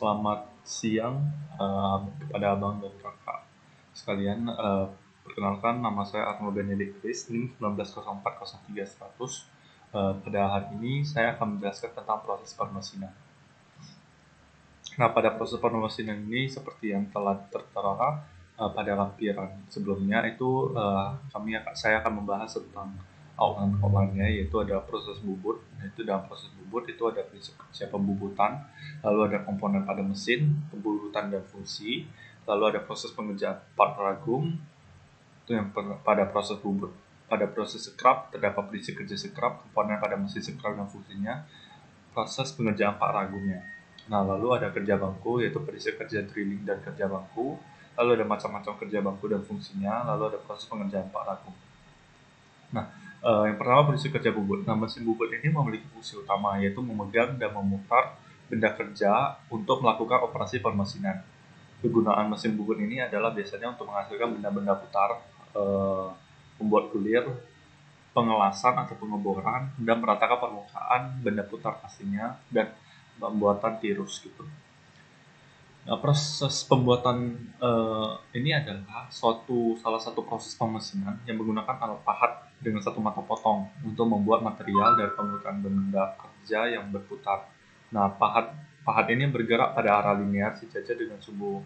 Selamat siang kepada abang dan kakak sekalian. Perkenalkan, nama saya Arnold Benedict Chris, NIM 19040300. Pada hari ini saya akan menjelaskan tentang proses permesinan. Nah, pada proses permesinan ini seperti yang telah tertera pada lampiran sebelumnya itu saya akan membahas tentang outline-nya, yaitu ada proses bubut. Itu dalam proses bubut itu ada prinsip kerja pembubutan, lalu ada komponen pada mesin, pembubutan dan fungsi, lalu ada proses pengerjaan part ragum. Itu yang pada proses bubut. Pada proses scrap terdapat prinsip kerja scrap, komponen pada mesin scrap dan fungsinya, proses pengerjaan part ragumnya. Nah, lalu ada kerja bangku, yaitu prinsip kerja drilling dan kerja bangku, lalu ada macam-macam kerja bangku dan fungsinya, lalu ada proses pengerjaan part ragum. Nah, yang pertama prinsip kerja bubut. Nah, mesin bubut ini memiliki fungsi utama, yaitu memegang dan memutar benda kerja untuk melakukan operasi permesinan. Kegunaan mesin bubut ini adalah biasanya untuk menghasilkan benda-benda putar, membuat kulir, pengelasan atau pengeboran, dan meratakan permukaan benda putar pastinya, dan pembuatan tirus gitu. Nah, proses pembuatan ini adalah salah satu proses pemesinan yang menggunakan alat pahat dengan satu mata potong untuk membuat material dari penggunaan benda kerja yang berputar. Nah, pahat ini bergerak pada arah linear sejajar dengan sumbu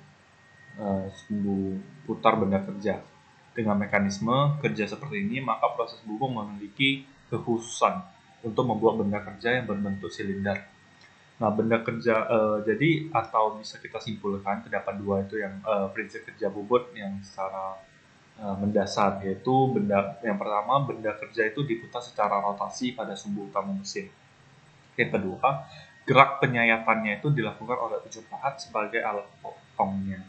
putar benda kerja. Dengan mekanisme kerja seperti ini, maka proses bubung memiliki kekhususan untuk membuat benda kerja yang berbentuk silinder. Nah, benda kerja jadi atau bisa kita simpulkan terdapat dua itu yang prinsip kerja bubut yang secara mendasar, yaitu yang pertama, benda kerja itu diputar secara rotasi pada sumbu utama mesin. Yang kedua, gerak penyayatannya itu dilakukan oleh ujung pahat sebagai alat potongnya.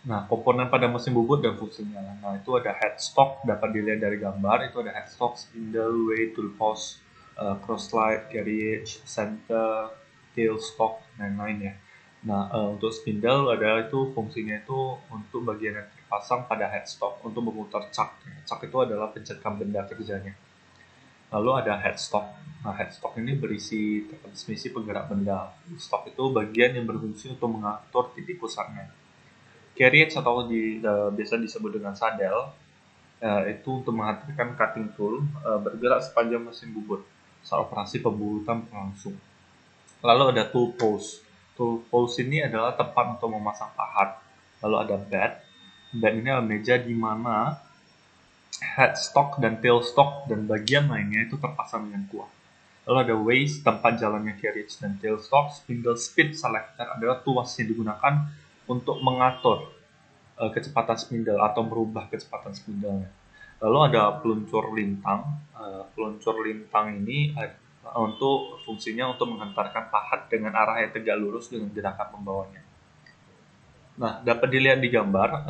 Nah, komponen pada mesin bubut dan fungsinya. Nah, itu ada headstock, dapat dilihat dari gambar. Itu ada headstock, spindle, weight, tool post, crossslide, carriage, center, tailstock, dan lain-lain ya. Nah, untuk spindle adalah itu fungsinya itu untuk bagian yang terpasang pada headstock untuk memutar cak. Cak itu adalah pencetkan benda kerjanya. Lalu ada headstock. Nah, headstock ini berisi transmisi penggerak benda. Stock itu bagian yang berfungsi untuk mengatur titik pusatnya. Carriage atau biasa disebut dengan sadel, itu untuk menghadirkan cutting tool, bergerak sepanjang mesin bubut saat operasi pembubutan berlangsung. Lalu ada tool post. Tool post ini adalah tempat untuk memasang pahat. Lalu ada bed. Bed ini adalah meja di mana headstock dan tailstock dan bagian lainnya itu terpasang dengan kuat. Lalu ada waist, tempat jalannya carriage dan tailstock. Spindle speed selector adalah tuas yang digunakan untuk mengatur kecepatan spindle atau merubah kecepatan spindle-nya. Lalu ada peluncur lintang. Peluncur lintang ini untuk fungsinya untuk menghantarkan pahat dengan arah yang tegak lurus dengan gerakan pembawanya. Nah, dapat dilihat di gambar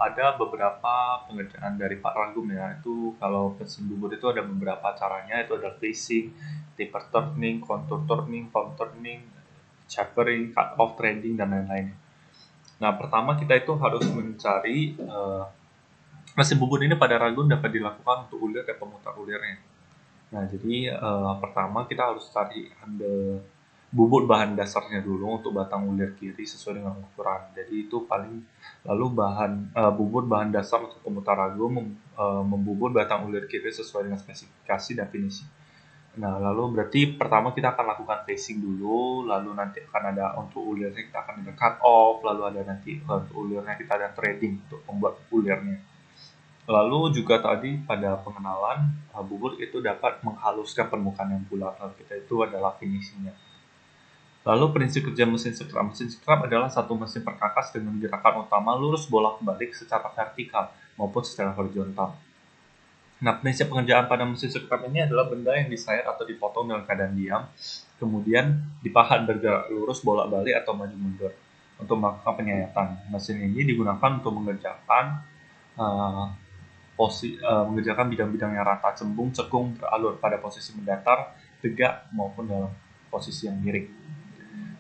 ada beberapa pengerjaan dari Pak Ragum ya. Itu kalau mesin bubut itu ada beberapa caranya, itu ada facing, taper turning, contour turning, palm turning, chamfering, cut off, threading, dan lain-lain. Nah, pertama kita itu harus mencari mesin bubut ini pada Ragun dapat dilakukan untuk ulir dan pemutar ulirnya. Nah, jadi pertama kita harus cari ambil bubut bahan dasarnya dulu untuk batang ulir kiri sesuai dengan ukuran. Jadi itu lalu bubut bahan dasar untuk pemutar Ragun membubut batang ulir kiri sesuai dengan spesifikasi dan finishing. Nah, lalu berarti pertama kita akan lakukan facing dulu, lalu nanti akan ada untuk ulirnya kita akan ada cut off, lalu ada nanti untuk ulirnya kita ada threading untuk membuat ulirnya. Lalu juga tadi pada pengenalan, bubut itu dapat menghaluskan permukaan yang bulat, lalu kita itu adalah finishingnya. Lalu prinsip kerja mesin scrap. Mesin scrap adalah satu mesin perkakas dengan gerakan utama lurus bolak-balik secara vertikal maupun secara horizontal. Nah, prinsip pengerjaan pada mesin scrap ini adalah benda yang disayat atau dipotong dalam keadaan diam, kemudian dipahat bergerak lurus bolak-balik atau maju mundur untuk melakukan penyayatan. Mesin ini digunakan untuk mengerjakan bidang-bidang yang rata, cembung, cekung, beralur pada posisi mendatar, tegak, maupun dalam posisi yang miring.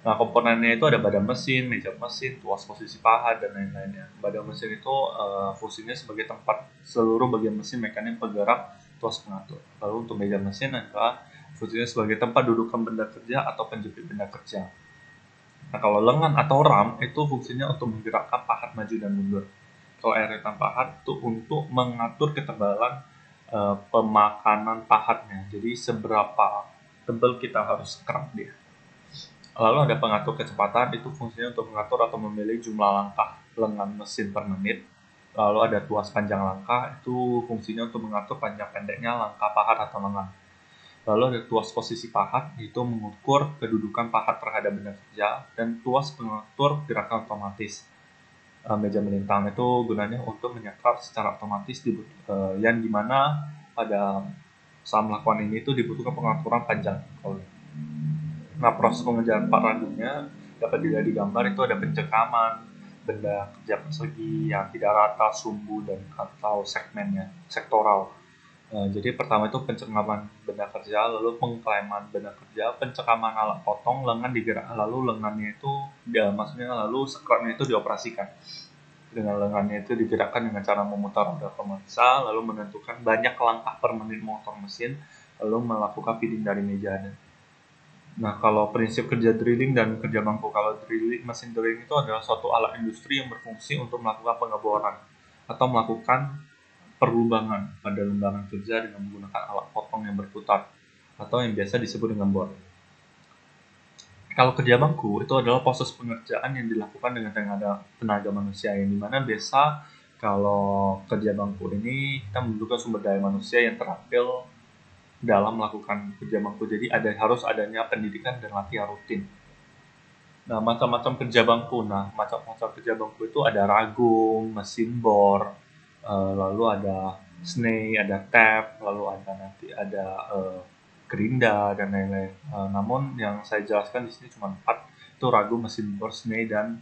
Nah, komponennya itu ada badan mesin, meja mesin, tuas posisi pahat, dan lain-lainnya. Badan mesin itu fungsinya sebagai tempat seluruh bagian mesin, mekanik, penggerak, tuas pengatur. Lalu untuk meja mesin adalah fungsinya sebagai tempat dudukan benda kerja atau penjepit benda kerja. Nah, kalau lengan atau ram itu fungsinya untuk menggerakkan pahat maju dan mundur. Kalau eretan pahat itu untuk mengatur ketebalan pemakanan pahatnya. Jadi seberapa tebal kita harus kerak dia. Lalu ada pengatur kecepatan, itu fungsinya untuk mengatur atau memilih jumlah langkah lengan mesin per menit. Lalu ada tuas panjang langkah, itu fungsinya untuk mengatur panjang pendeknya langkah pahat atau lengan. Lalu ada tuas posisi pahat, itu mengukur kedudukan pahat terhadap benda kerja, dan tuas pengatur gerakan otomatis. Meja melintang itu gunanya untuk menyetrap secara otomatis, yang dimana pada saat melakukan ini itu dibutuhkan pengaturan panjang. Nah, proses pengerjaan Pak Ragumnya dapat dilihat di gambar, itu ada pencekaman benda kerja persegi yang tidak rata, sumbu, dan atau segmennya, sektoral. Jadi pertama itu pencekaman benda kerja, lalu pengklaiman benda kerja, pencekaman alat potong, lengan digerak, lalu lengannya itu, maksudnya lalu sekratnya itu dioperasikan. Dengan lengannya itu digerakkan dengan cara memutar roda pemeriksa, lalu menentukan banyak langkah per menit motor mesin, lalu melakukan feeding dari meja. Nah, kalau prinsip kerja drilling dan kerja bangku, kalau mesin drilling itu adalah suatu alat industri yang berfungsi untuk melakukan pengeboran atau melakukan perlubangan pada lembaran kerja dengan menggunakan alat potong yang berputar atau yang biasa disebut dengan bor. Kalau kerja bangku itu adalah proses pengerjaan yang dilakukan dengan tenaga manusia, yang dimana biasa kalau kerja bangku ini kita membutuhkan sumber daya manusia yang terampil dalam melakukan kerja bangku. Jadi harus adanya pendidikan dan latihan rutin. Nah, macam-macam kerja bangku. Nah, macam-macam kerja bangku itu ada ragum, mesin bor, lalu ada snay, ada tap, lalu ada gerinda dan lain-lain. Namun yang saya jelaskan di sini cuma 4, itu ragum, mesin bor, snay dan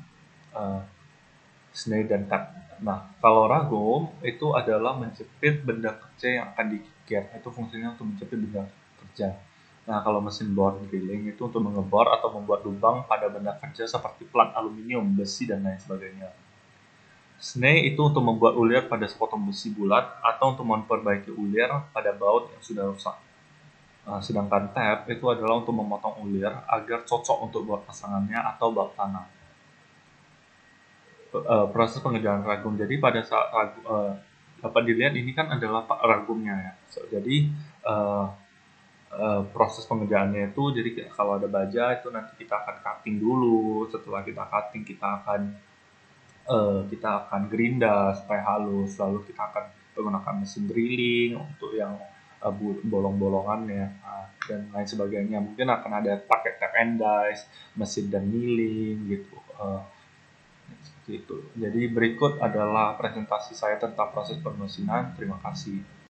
tap. Nah, kalau ragum itu adalah menjepit benda kerja yang akan dikikir. Itu fungsinya untuk menjepit benda kerja. Nah, kalau mesin bor drilling itu untuk mengebor atau membuat lubang pada benda kerja seperti plat aluminium, besi, dan lain sebagainya. Snay itu untuk membuat ulir pada sepotong besi bulat atau untuk memperbaiki ulir pada baut yang sudah rusak. Sedangkan tap itu adalah untuk memotong ulir agar cocok untuk buat pasangannya atau bak tanah. Proses pengerjaan ragum. Jadi pada saat dapat dilihat ini kan adalah ragumnya ya. Jadi proses pengerjaannya itu, jadi kalau ada baja itu nanti kita akan cutting dulu. Setelah kita cutting kita akan gerinda supaya halus. Lalu kita akan menggunakan mesin drilling untuk yang bolong-bolongannya dan lain sebagainya. Mungkin akan ada pakai tap and dice, mesin dan milling gitu. Gitu. Jadi berikut adalah presentasi saya tentang proses permesinan. Terima kasih.